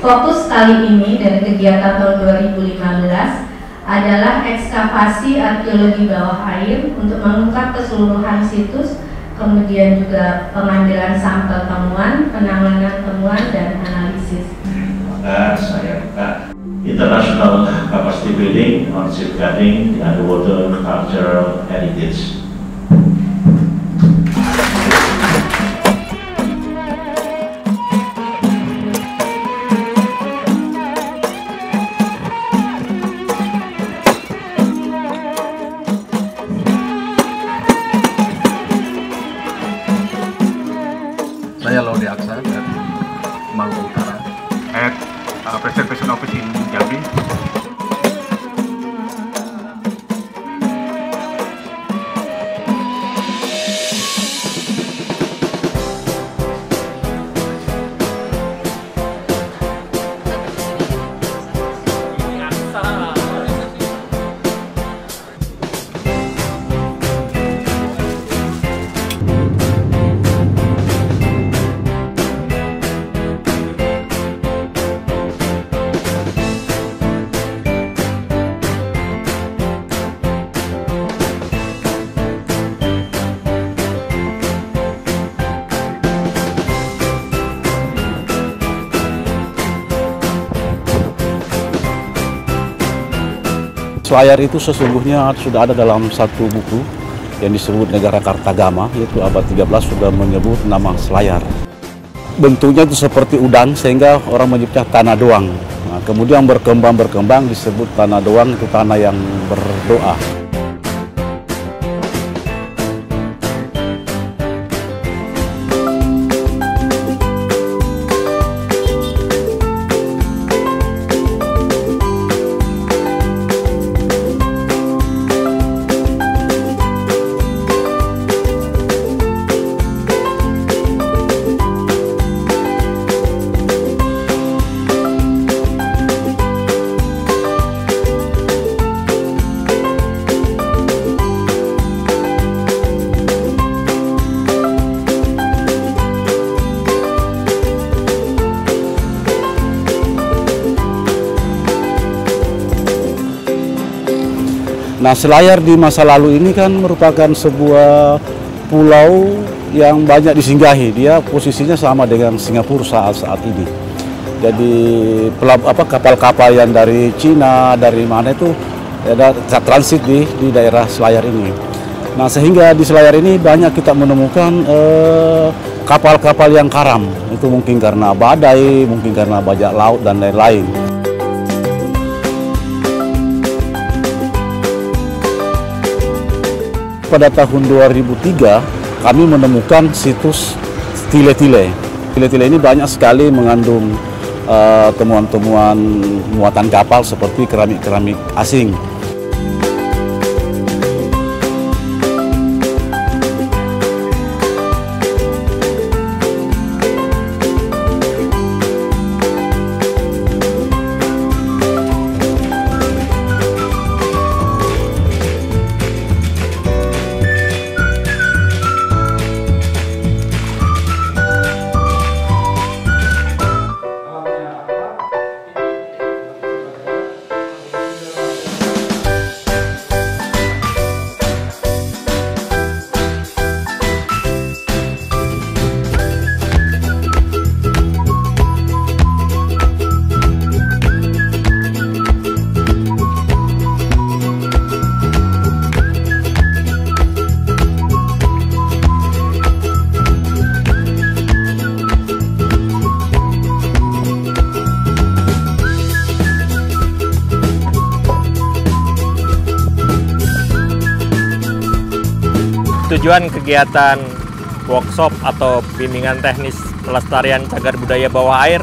Fokus kali ini dari kegiatan tahun 2015 adalah ekskavasi arkeologi bawah air untuk mengungkap keseluruhan situs, kemudian juga pengambilan sampel temuan, penanganan temuan, dan analisis. Maka saya buka International Capacity Building on Safeguarding the Underwater Cultural Heritage. Saya Laude Aksa dari Maluku Utara, Preservation Office in Jambi. Selayar itu sesungguhnya sudah ada dalam satu buku yang disebut Negara Kartagama, yaitu abad 13 sudah menyebut nama selayar. Bentuknya itu seperti udang sehingga orang menyebutnya tanah doang. Nah, kemudian berkembang disebut tanah doang, itu tanah yang berdoa. Nah, selayar di masa lalu ini kan merupakan sebuah pulau yang banyak disinggahi. Dia posisinya sama dengan Singapura saat ini. Jadi kapal-kapal yang dari Cina, dari mana itu ada transit di daerah selayar ini. Nah, sehingga di selayar ini banyak kita menemukan kapal-kapal yang karam. Itu mungkin karena badai, mungkin karena bajak laut dan lain-lain. Pada tahun 2003 kami menemukan situs tile-tile. Tile-tile ini banyak sekali mengandung temuan-temuan muatan kapal seperti keramik-keramik asing. Tujuan kegiatan workshop atau bimbingan teknis pelestarian cagar budaya bawah air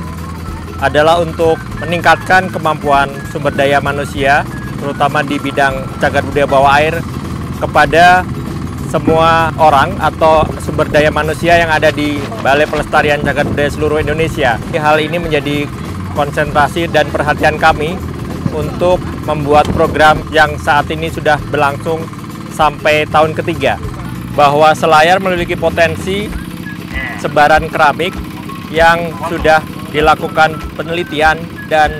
adalah untuk meningkatkan kemampuan sumber daya manusia, terutama di bidang cagar budaya bawah air, kepada semua orang atau sumber daya manusia yang ada di Balai Pelestarian Cagar Budaya seluruh Indonesia. Hal ini menjadi konsentrasi dan perhatian kami untuk membuat program yang saat ini sudah berlangsung sampai tahun ketiga, bahwa Selayar memiliki potensi sebaran keramik yang sudah dilakukan penelitian dan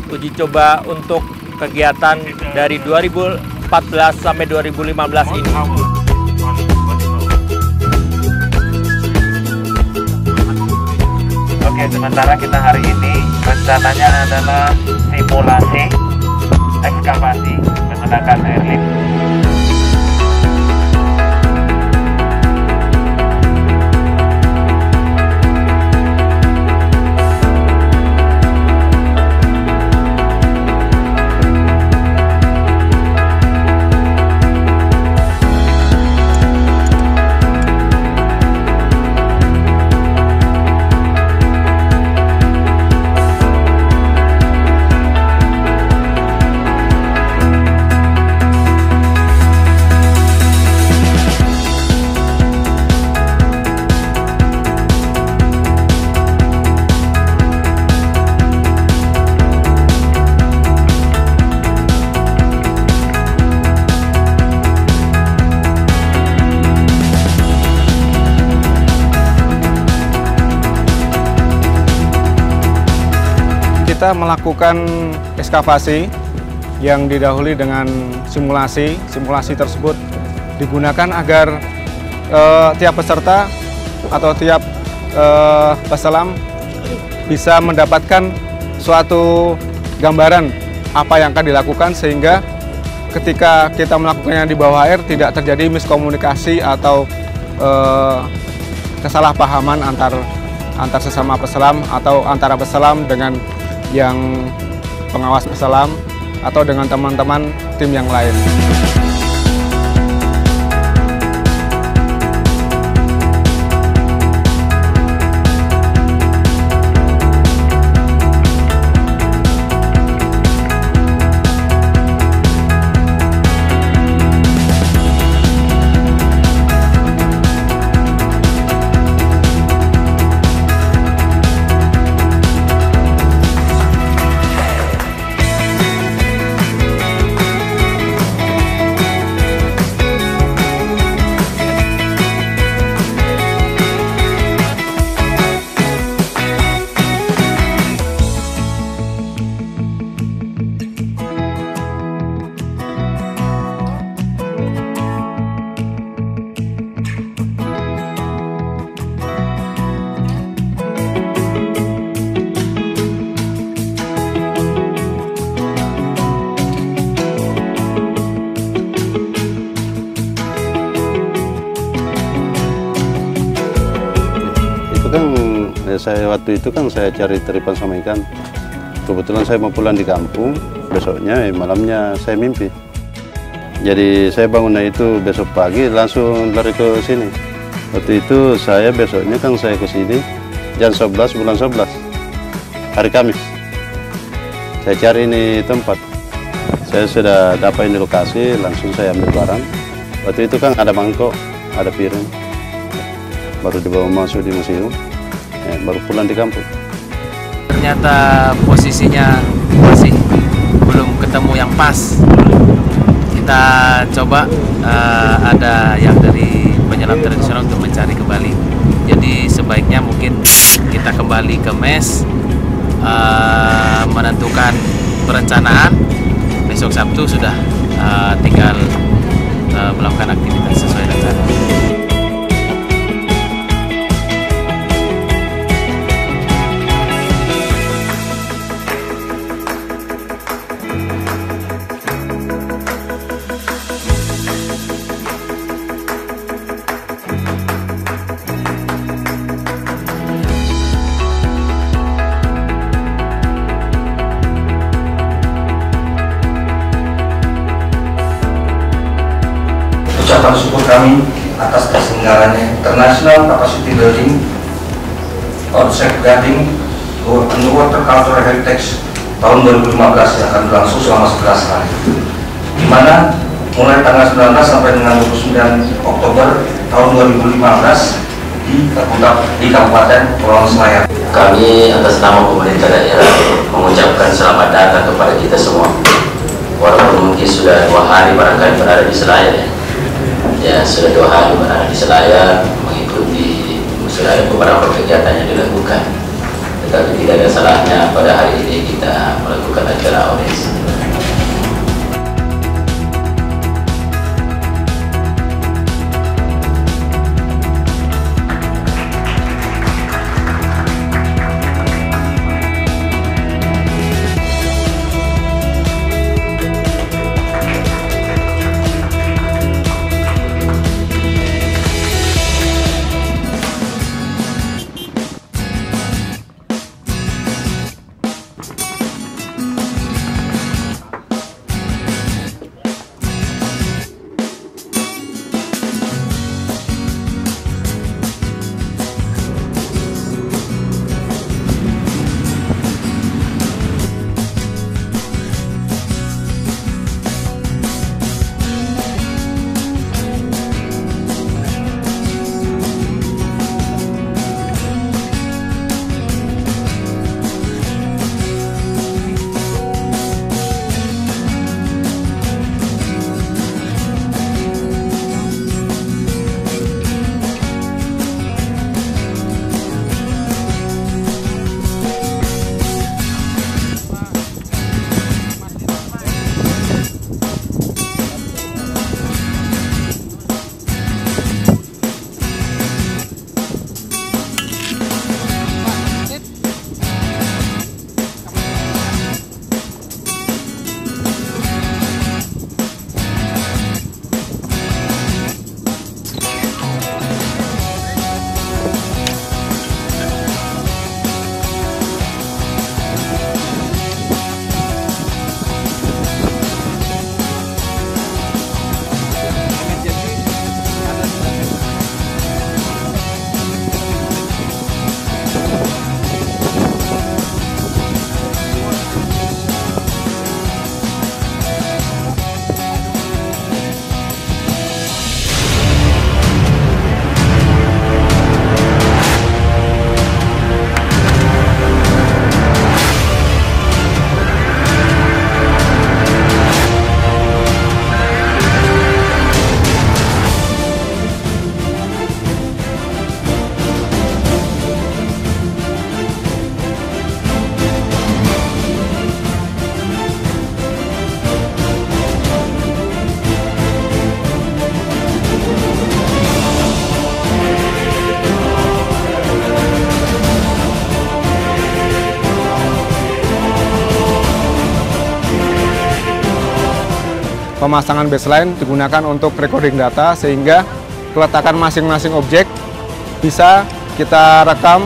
uji coba untuk kegiatan dari 2014 sampai 2015 ini. Oke, sementara kita hari ini rencananya adalah simulasi ekskavasi menggunakan airlift. Kita melakukan ekskavasi yang didahului dengan simulasi. Simulasi tersebut digunakan agar tiap peserta atau tiap peselam bisa mendapatkan suatu gambaran apa yang akan dilakukan, sehingga ketika kita melakukannya di bawah air tidak terjadi miskomunikasi atau kesalahpahaman antar sesama peselam atau antara peselam dengan yang pengawas peselam atau dengan teman-teman tim yang lain. Saya waktu itu kan saya cari taripan sama ikan. Kebetulan saya mau pulang di kampung, besoknya malamnya saya mimpi. Jadi saya bangunnya itu besok pagi langsung lari ke sini. Waktu itu saya besoknya kan saya ke sini jam 11 bulan 11 hari Kamis. Saya cari ini tempat. Saya sudah dapat ini lokasi, langsung saya ambil barang. Waktu itu kan ada mangkok, ada piring. Baru dibawa masuk di museum. Baru pulang di kampung. Ternyata posisinya masih belum ketemu yang pas. Kita coba ada yang dari penyelam tradisional untuk mencari kembali. Jadi sebaiknya mungkin kita kembali ke mes, menentukan perencanaan. Besok Sabtu sudah tinggal melakukan aktivitas sesuai rencana. Ucapan syukur kami atas terselenggaranya International Capacity Building on Safeguarding Underwater Cultural Heritage tahun 2015 yang akan berlangsung selama 11 hari, di mana mulai tanggal 19 sampai dengan 29 Oktober tahun 2015 di Kabupaten Kepulauan Selayar. Kami atas nama pemerintah daerah mengucapkan selamat datang kepada kita semua. Walaupun mungkin sudah 2 hari barangkali berada di Selayar, ya sudah 2 hari berada di Selayar mengikuti sudah ada beberapa kegiatan yang dilakukan. tapi tidak ada salahnya pada hari ini kita melakukan acara audiensi. Pemasangan baseline digunakan untuk recording data sehingga keletakan masing-masing objek bisa kita rekam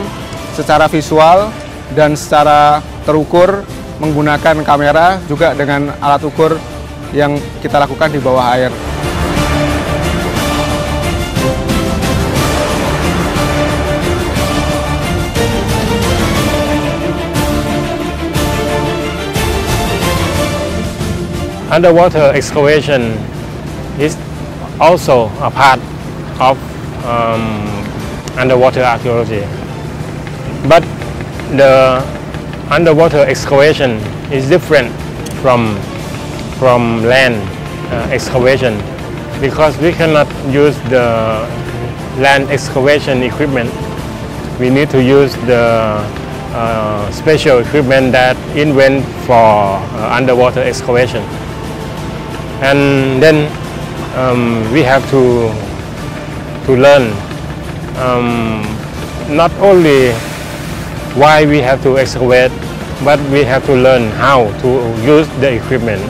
secara visual dan secara terukur menggunakan kamera juga dengan alat ukur yang kita lakukan di bawah air. Underwater excavation is also a part of underwater archaeology. But the underwater excavation is different from land excavation because we cannot use the land excavation equipment. We need to use the special equipment that invent for underwater excavation. And then we have to learn not only why we have to excavate, but we have to learn how to use the equipment.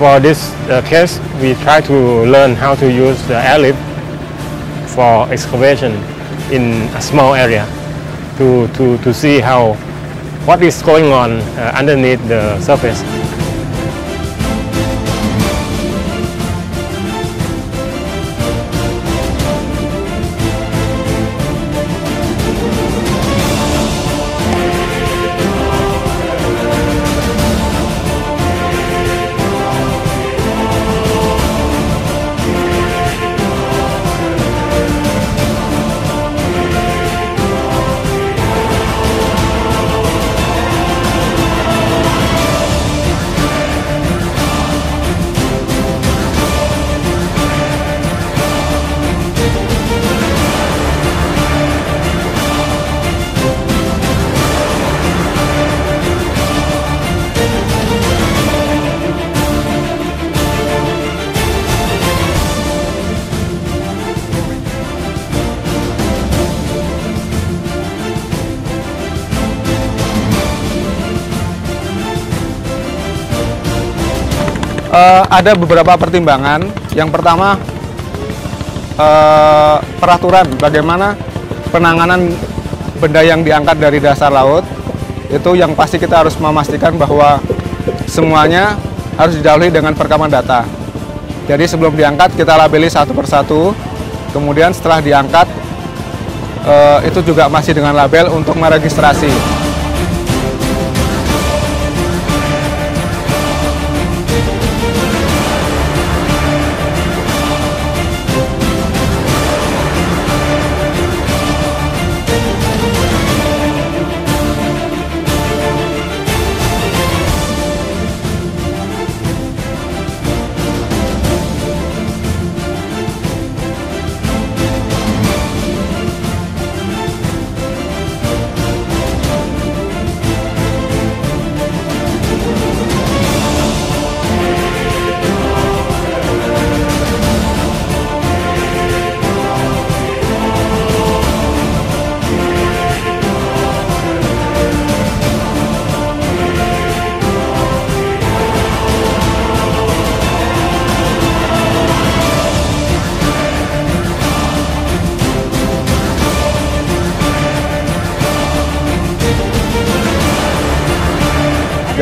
For this case, we try to learn how to use the airlift for excavation in a small area to see what is going on underneath the surface. Ada beberapa pertimbangan. Yang pertama, peraturan bagaimana penanganan benda yang diangkat dari dasar laut. Itu yang pasti kita harus memastikan bahwa semuanya harus didahului dengan perekaman data. Jadi sebelum diangkat kita labeli satu persatu, kemudian setelah diangkat itu juga masih dengan label untuk meregistrasi.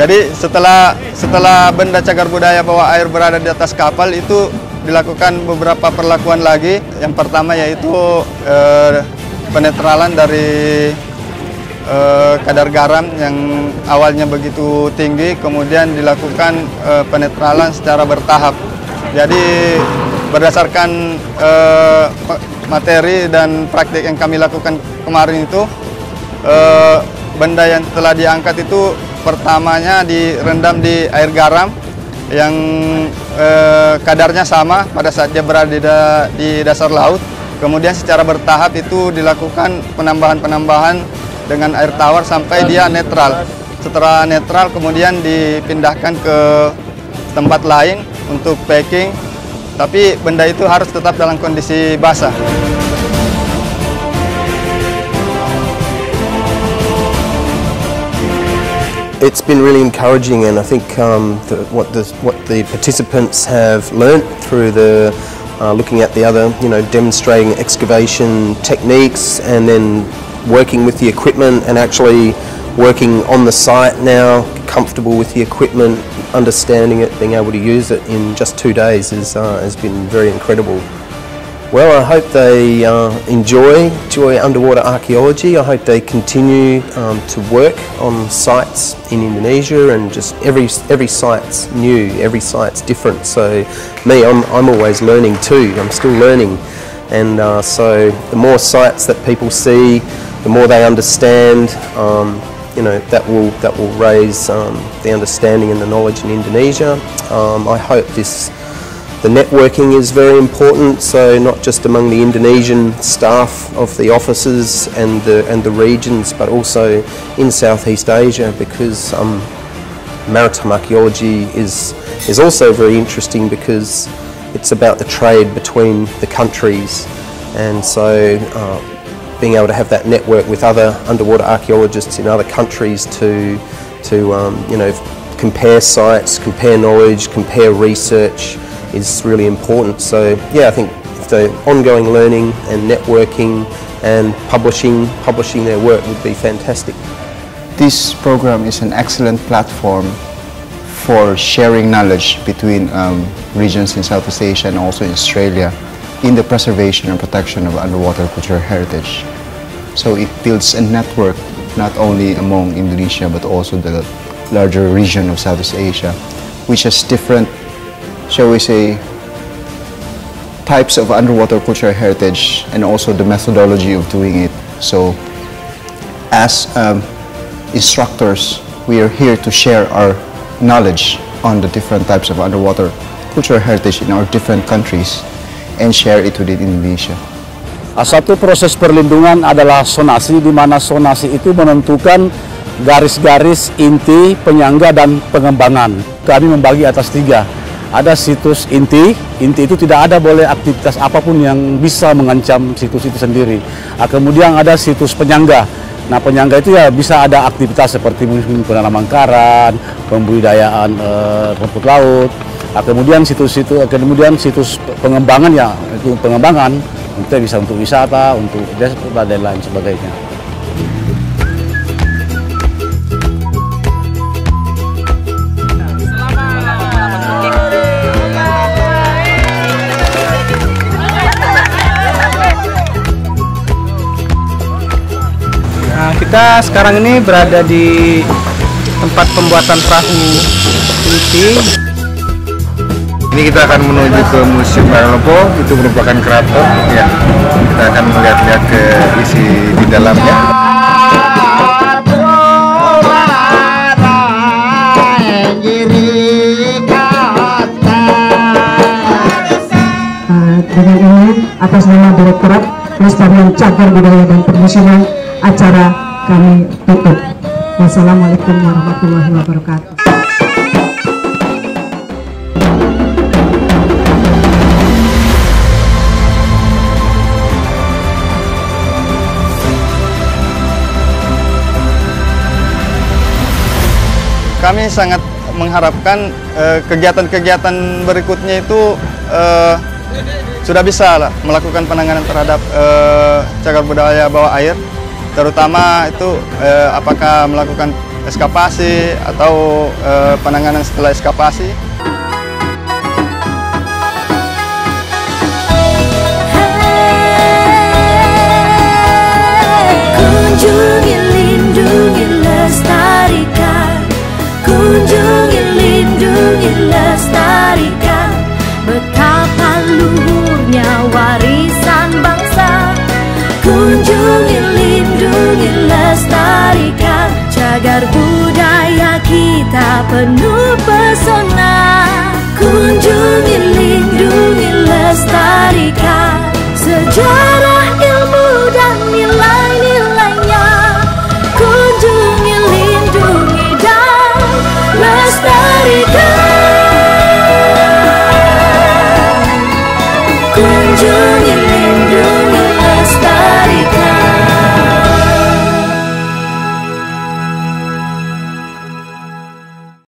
Jadi setelah benda cagar budaya bawah air berada di atas kapal itu dilakukan beberapa perlakuan lagi. Yang pertama yaitu penetralan dari kadar garam yang awalnya begitu tinggi, kemudian dilakukan penetralan secara bertahap. Jadi berdasarkan materi dan praktik yang kami lakukan kemarin itu, benda yang telah diangkat itu pertamanya direndam di air garam yang kadarnya sama pada saat dia berada di dasar laut. Kemudian secara bertahap itu dilakukan penambahan dengan air tawar sampai dia netral. Setelah netral kemudian dipindahkan ke tempat lain untuk packing, tapi benda itu harus tetap dalam kondisi basah. It's been really encouraging, and I think what the participants have learnt through the looking at the other, demonstrating excavation techniques, and then working with the equipment and actually working on the site now, comfortable with the equipment, understanding it, being able to use it in just 2 days has been very incredible. Well, I hope they enjoy underwater archaeology. I hope they continue to work on sites in Indonesia, and just every site's new, every site's different. So me, I'm always learning too. I'm still learning, and so the more sites that people see, the more they understand. That will raise the understanding and the knowledge in Indonesia. I hope the networking is very important, so not just among the Indonesian staff of the offices and the regions, but also in Southeast Asia, because maritime archaeology is also very interesting because it's about the trade between the countries, and so being able to have that network with other underwater archaeologists in other countries to compare sites, compare knowledge, compare research is really important. So yeah, I think the ongoing learning and networking and publishing their work would be fantastic. This program is an excellent platform for sharing knowledge between regions in Southeast Asia and also in Australia in the preservation and protection of underwater cultural heritage. So it builds a network not only among Indonesia but also the larger region of Southeast Asia, which has different, shall we say, types of underwater cultural heritage and also the methodology of doing it. So as instructors, we are here to share our knowledge on the different types of underwater cultural heritage in our different countries and share it within Indonesia. Satu proses perlindungan adalah sonasi, di mana sonasi itu menentukan garis-garis inti, penyangga, dan pengembangan. Kami membagi atas 3. Ada situs inti itu tidak ada boleh aktivitas apapun yang bisa mengancam situs itu sendiri. Kemudian ada situs penyangga. Nah, penyangga itu ya bisa ada aktivitas seperti penanaman karang, pembudidayaan rumput laut, Kemudian situs pengembangan ya, itu pengembangan kita bisa untuk wisata, untuk desa dan lain sebagainya. Nah, kita sekarang ini berada di tempat pembuatan perahu inti. Ini kita akan menuju ke Museum Paralopo, itu merupakan keraton ya. Kita akan melihat-lihat ke isi di dalamnya. Dengan ini atas nama Direktorat Pelestarian Cagar Budaya dan Permusiman, acara kami tutup. Wassalamualaikum warahmatullahi wabarakatuh. Kami sangat mengharapkan kegiatan-kegiatan berikutnya itu sudah bisa lah melakukan penanganan terhadap cagar budaya bawah air, terutama itu apakah melakukan eskavasi atau penanganan setelah eskavasi.